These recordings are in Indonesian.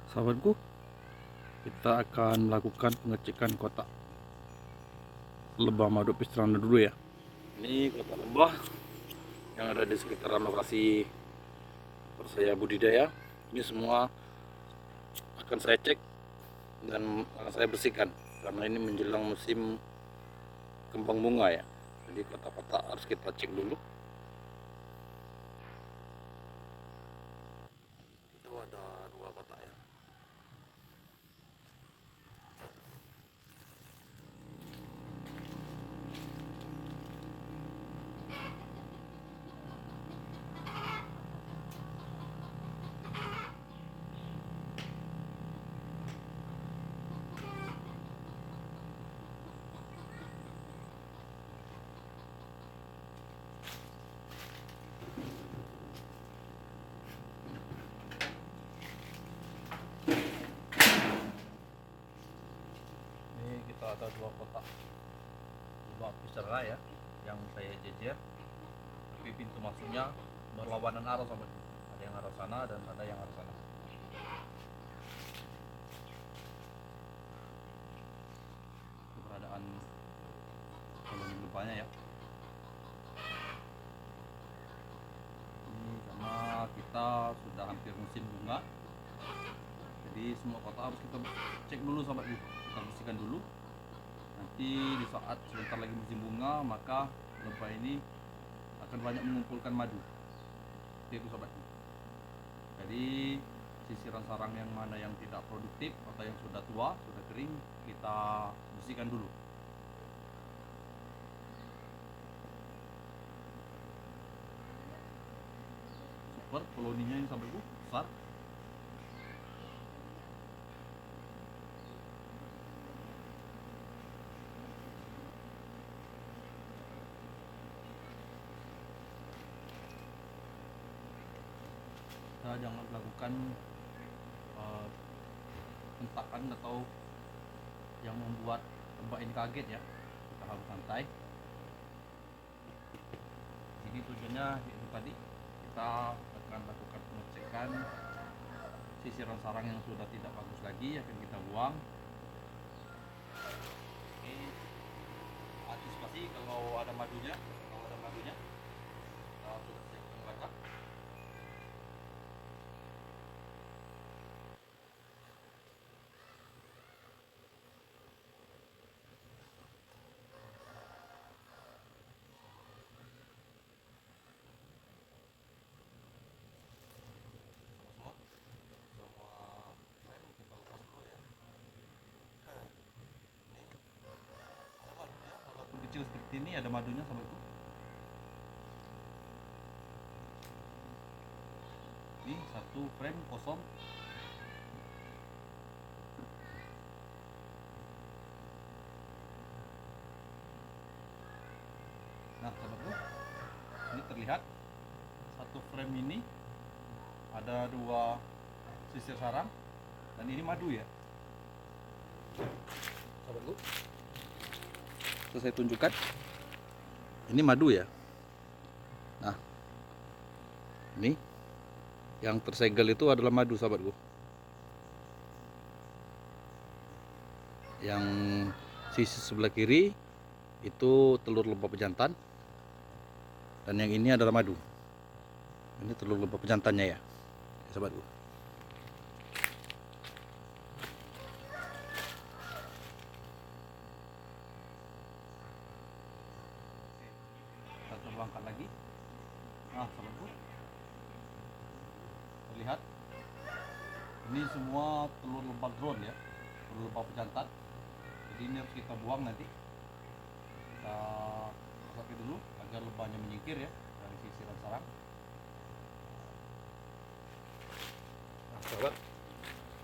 Sahabatku, kita akan melakukan pengecekan kotak lebah madu pistrana dulu ya. Ini kotak lebah yang ada di sekitaran lokasi saya budidaya. Ini semua akan saya cek dan akan saya bersihkan karena ini menjelang musim kembang bunga ya. Jadi kotak-kotak harus kita cek dulu. Itu ada dua kotak ya. Ini kita ada dua kotak lebah pistrana ya, yang saya jejer, tapi pintu masuknya berlawanan arah sama. Ada yang arah sana dan ada yang arah sana. Keberadaan koloni lebahnya ya. Ini karena kita sudah hampir musim bunga, jadi semua kotak harus kita cek dulu sahabat, kita bersihkan dulu. Nanti di saat sebentar lagi musim bunga, maka lebah ini akan banyak mengumpulkan madu. Itu sahabat. Jadi sisiran sarang yang mana yang tidak produktif atau yang sudah tua, sudah kering, kita bersihkan dulu. Super koloninya ini sahabatku, besar. Kita jangan lakukan hentakan atau yang membuat lebah ini kaget ya. Kita harus santai. Jadi tujuannya itu tadi, kita akan lakukan pengecekan sisiran sarang yang sudah tidak bagus lagi, akan kita buang. Ini antisipasi kalau ada madunya, kita sudah siapkan baca. Kecil seperti ini ada madunya sahabatku. Ini satu frame kosong. Nah sahabatku, ini terlihat satu frame ini ada dua sisir sarang dan ini madu ya sahabatku. Saya tunjukkan, ini madu ya. Nah, ini yang tersegel itu adalah madu sahabatku. Yang sisi sebelah kiri itu telur lebah pejantan, dan yang ini adalah madu. Ini telur lebah pejantannya ya, sahabatku. Kita coba angkat lagi. Nah sahabatku, terlihat ini semua telur lebah drone ya, telur lebah pejantan. Jadi ini harus kita buang nanti. Kita pakai dulu agar lebahnya menyingkir ya dari sisiran sarang.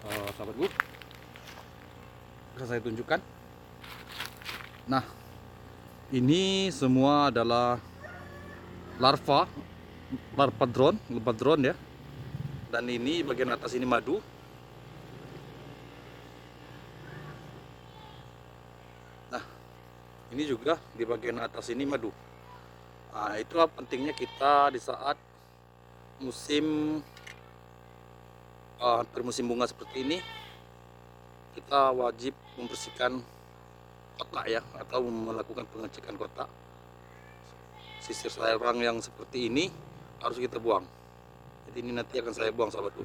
Nah, sahabatku, bisa saya tunjukkan. Nah, ini semua adalah larva lebah drone ya. Dan ini bagian atas ini madu. Nah, ini juga di bagian atas ini madu. Nah, itulah pentingnya kita di saat musim hampir musim bunga seperti ini, kita wajib membersihkan kotak ya, atau melakukan pengecekan kotak. Sisir sarang yang seperti ini harus kita buang. Jadi ini nanti akan saya buang sahabatku.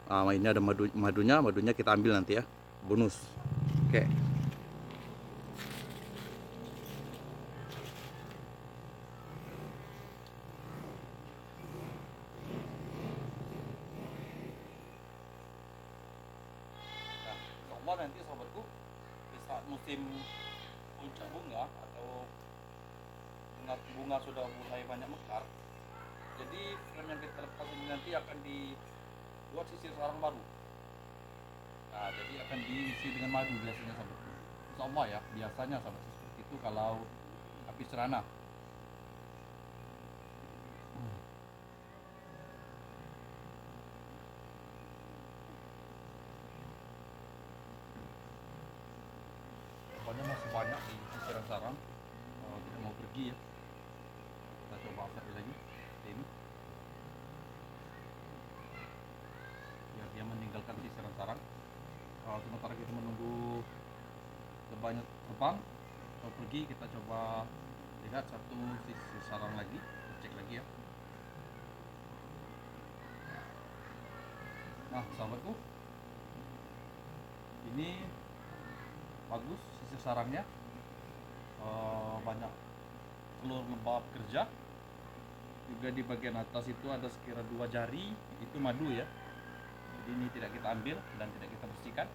Nah, ini ada madunya kita ambil nanti ya, bonus. Oke. Nah, insya nanti sahabatku, di saat musim puncak bunga atau bunga sudah mulai banyak mekar, jadi frame yang kita lepas ini nanti akan dibuat sisir sarang baru. Nah, jadi akan diisi dengan madu biasanya sahabatku. Insya Allah ya, biasanya sahabat seperti itu kalau api serana. Pokoknya masih banyak di sisiran sarang. Tidak mau pergi ya. Kita coba asap lagi ini biar dia meninggalkan sisiran sarang. Sementara kita menunggu lebahnya terbang atau pergi, kita coba lihat satu sisi sarang lagi, kita cek lagi ya. Nah sahabatku, ini bagus sisir sarangnya, banyak telur lebah pekerja. Juga di bagian atas itu ada sekira 2 jari, itu madu ya. Jadi ini tidak kita ambil dan tidak kita bersihkan.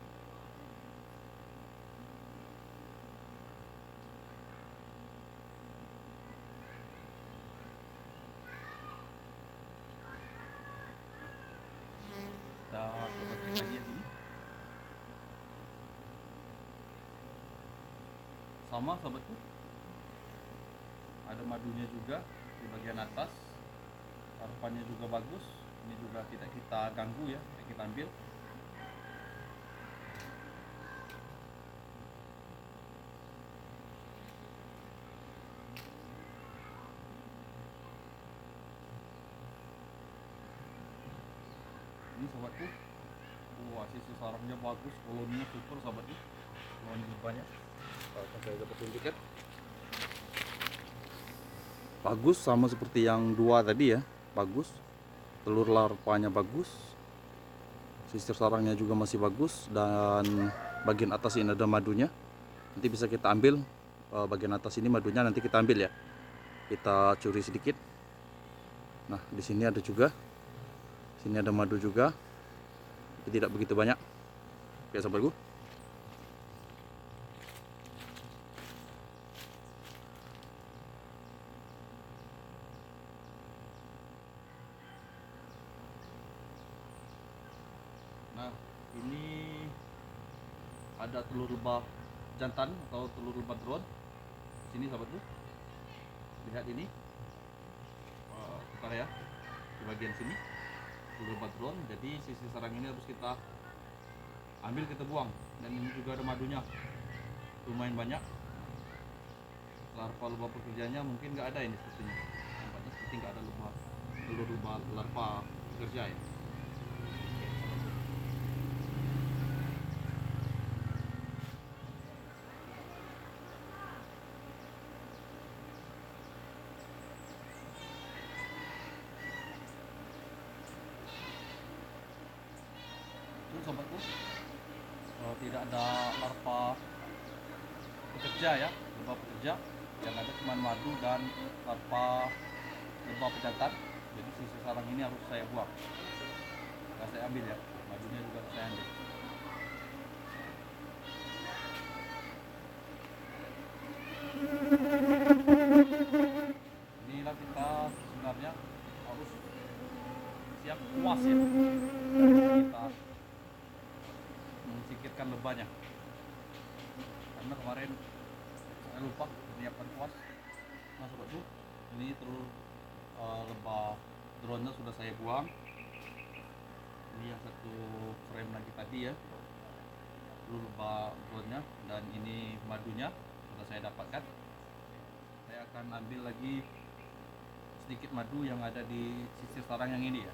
Kita coba cek lagi ya ini. Sama sahabatku, ada madunya juga di bagian atas, harapannya juga bagus. Ini juga tidak kita ganggu ya, tidak kita ambil. Ini sahabatku, wah sisi sarangnya bagus, koloninya super sahabatku, koloni banyak. Kalau saya dapat tunjukkan, bagus sama seperti yang 2 tadi ya, bagus. Telur larvanya bagus, sisir sarangnya juga masih bagus, dan bagian atas ini ada madunya. Nanti bisa kita ambil bagian atas ini madunya, nanti kita ambil ya. Kita curi sedikit. Nah di sini ada juga, sini ada madu juga, tapi tidak begitu banyak. Oke sahabatku. Nah ini ada telur lebah jantan atau telur lebah drone. Sini sahabatku, lihat ini, putar ya, di bagian sini telur lebah drone. Jadi sisi sarang ini harus kita ambil, kita buang. Dan ini juga ada madunya, lumayan banyak. Larva lebah pekerjanya mungkin nggak ada ini, sepertinya nampaknya seperti nggak ada telur lebah larva pekerja ya. Itu sobatku, tidak ada larva pekerja ya, lebah pekerja. Yang ada cuma madu dan larva lebah pejantan. Jadi sisi sarang ini harus saya buang, harus saya ambil ya, madunya juga harus saya ambil. Inilah kita sebenarnya harus siap puas ya, kita menyingkirkan lebahnya, karena kemarin saya lupa menyiapkan kuas. Nah sobatku, ini telur lebah drone-nya sudah saya buang. Ini yang satu frame lagi tadi ya, telur lebah drone-nya, dan ini madunya sudah saya dapatkan. Saya akan ambil lagi sedikit madu yang ada di sisir sarang yang ini ya.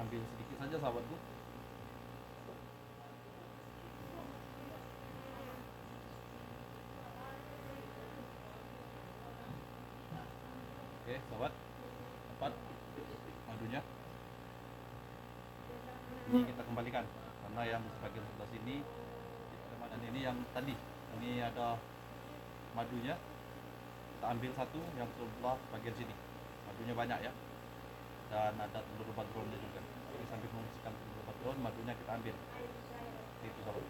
ambil sedikit saja sahabatku. Oke sobat, dapat madunya. Ini kita kembalikan karena yang bagian sebelah sini dan ini yang tadi ini ada madunya, kita ambil satu yang sebelah bagian sini, madunya banyak ya, dan ada telur lebat drone juga. Jadi sambil membersihkan telur lebat drone, madunya kita ambil itu sobat.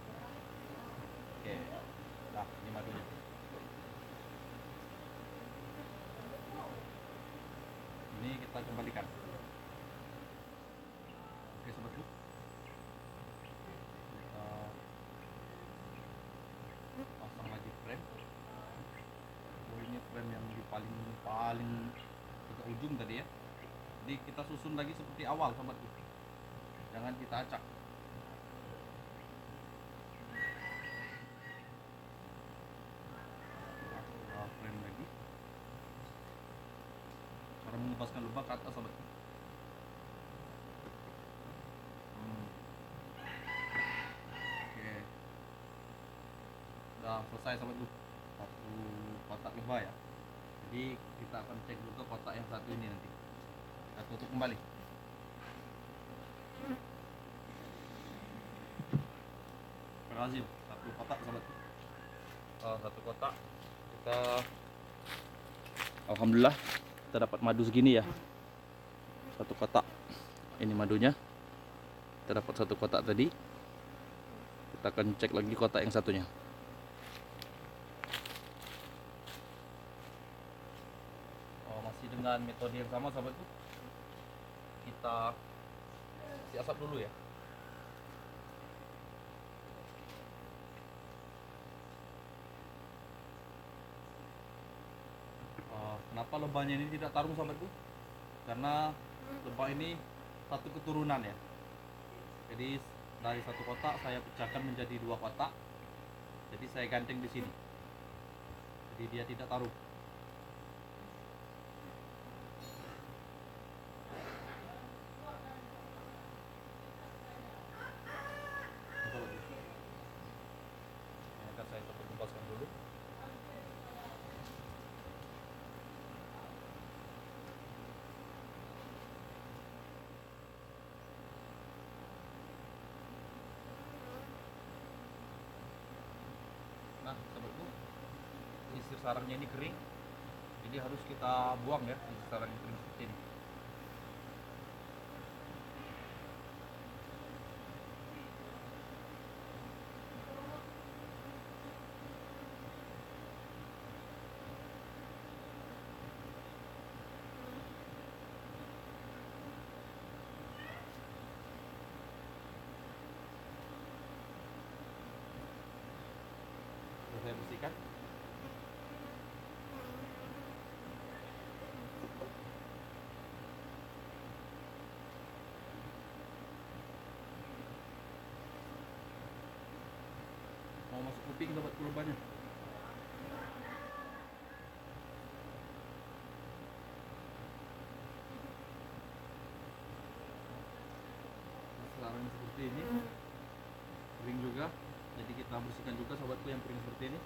Oke, nah ini madunya. Ini kita kembalikan. Oke sobatku, kita pasang lagi frame. Oh ini frame yang di paling ke ujung tadi ya. Jadi kita susun lagi seperti awal sobatku, jangan kita acak. Frame lagi, cara mengepaskan lubang ke atas sobatku. Oke, udah selesai sobatku, satu kotak lebah ya. Jadi kita akan cek dulu ke kotak yang satu ini nanti. Kita tutup kembali. Berhasil satu kotak sobatku. Satu kotak kita, alhamdulillah kita dapat madu segini ya. Satu kotak ini madunya, kita dapat satu kotak tadi. Kita akan cek lagi kotak yang satunya. Masih dengan metode yang sama sahabatku, kita kasih asap dulu ya. Kenapa lebahnya ini tidak tarung sahabatku? Karena lebah ini satu keturunan ya. Jadi dari satu kotak saya pecahkan menjadi dua kotak. Jadi saya ganteng di sini. Jadi dia tidak tarung. Ini akan saya coba kumpaskan dulu. Nah sahabatku, sisir sarangnya ini kering, jadi harus kita buang ya sisir sarangnya kering seperti ini. Saya bersihkan. Mau masuk kuping dapat lubangnya. Sarang seperti ini kering juga, jadi kita bersihkan juga sahabatku yang kering seperti ini.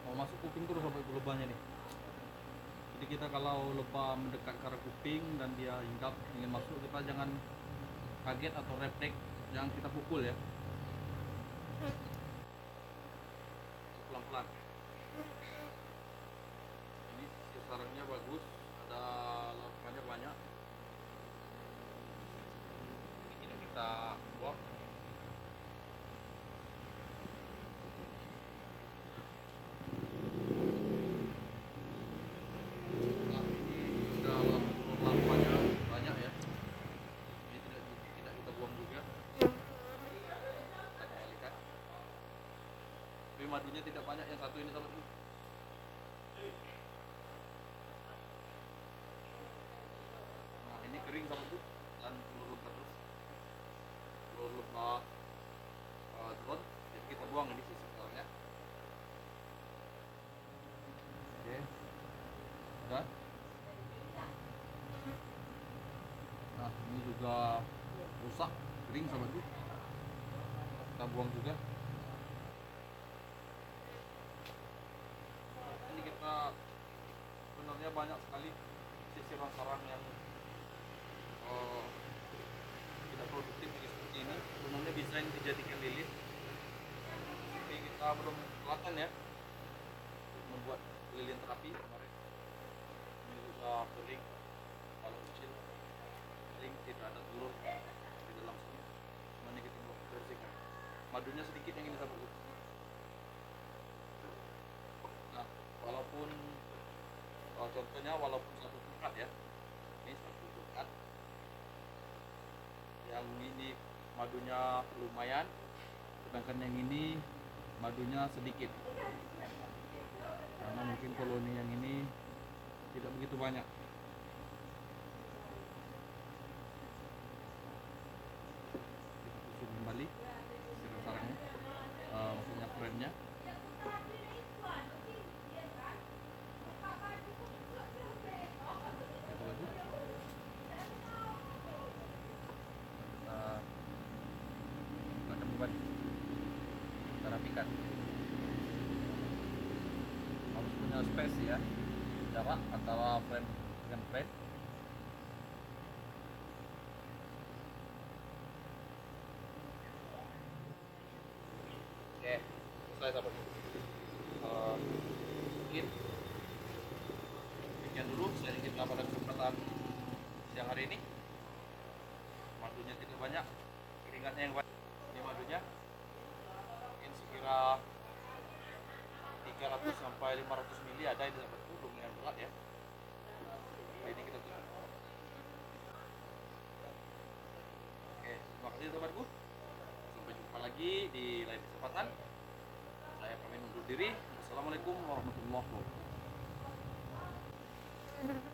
Mau masuk kuping terus sahabatku lebahnya nih. Jadi kita kalau lebah mendekat ke arah kuping dan dia hinggap ingin masuk, kita jangan kaget atau refleks, jangan kita pukul ya, pelan-pelan. Ini sarangnya bagus, ada larvanya banyak. Ini kita buang. Nah, ini sudah larvanya banyak ya. Ini tidak kita buang juga. Kita kembalikan. Tapi madunya tidak banyak yang satu ini sahabatku. Nah ini kering sahabatku dan telur lebah terus. Telur lebah drone. Jadi buang ini sih sebenarnya. Oke, udah. Nah ini juga rusak, kering sahabatku, kita buang juga. Ini kita sebenarnya banyak sekali sisiran sarang yang tidak produktif seperti ini. Sebenarnya bisa yang dijadikan lilin, tapi kita belum kelihatan ya membuat lilin terapi kemarin. Ini juga kering, kalau kecil kering, tidak ada telur di dalam sini. Semuanya kita buat bersihkan. Madunya sedikit yang ini sahabatku. Nah, walaupun contohnya walaupun satu tingkat ya, ini satu tingkat yang ini madunya lumayan, sedangkan yang ini madunya sedikit, karena mungkin koloni yang ini tidak begitu banyak. Kita susun kembali sarang-sarangnya, maksudnya frame-nya. Kita rapikan, harus punya space ya, jarak antara frame dengan frame. Oke, selesai sahabat. Mungkin demikian dulu sharing kita pada kesempatan siang hari ini. Madunya tidak banyak, keringatnya yang banyak. Ini madunya mungkin sekira 300 sampai 500 mili ada di sahabatku, lumayan berat ya. Nah, ini kita tutup. Oke, terima kasih sahabatku. Sampai jumpa lagi di lain kesempatan. Saya pamit undur diri. Assalamualaikum warahmatullahi wabarakatuh.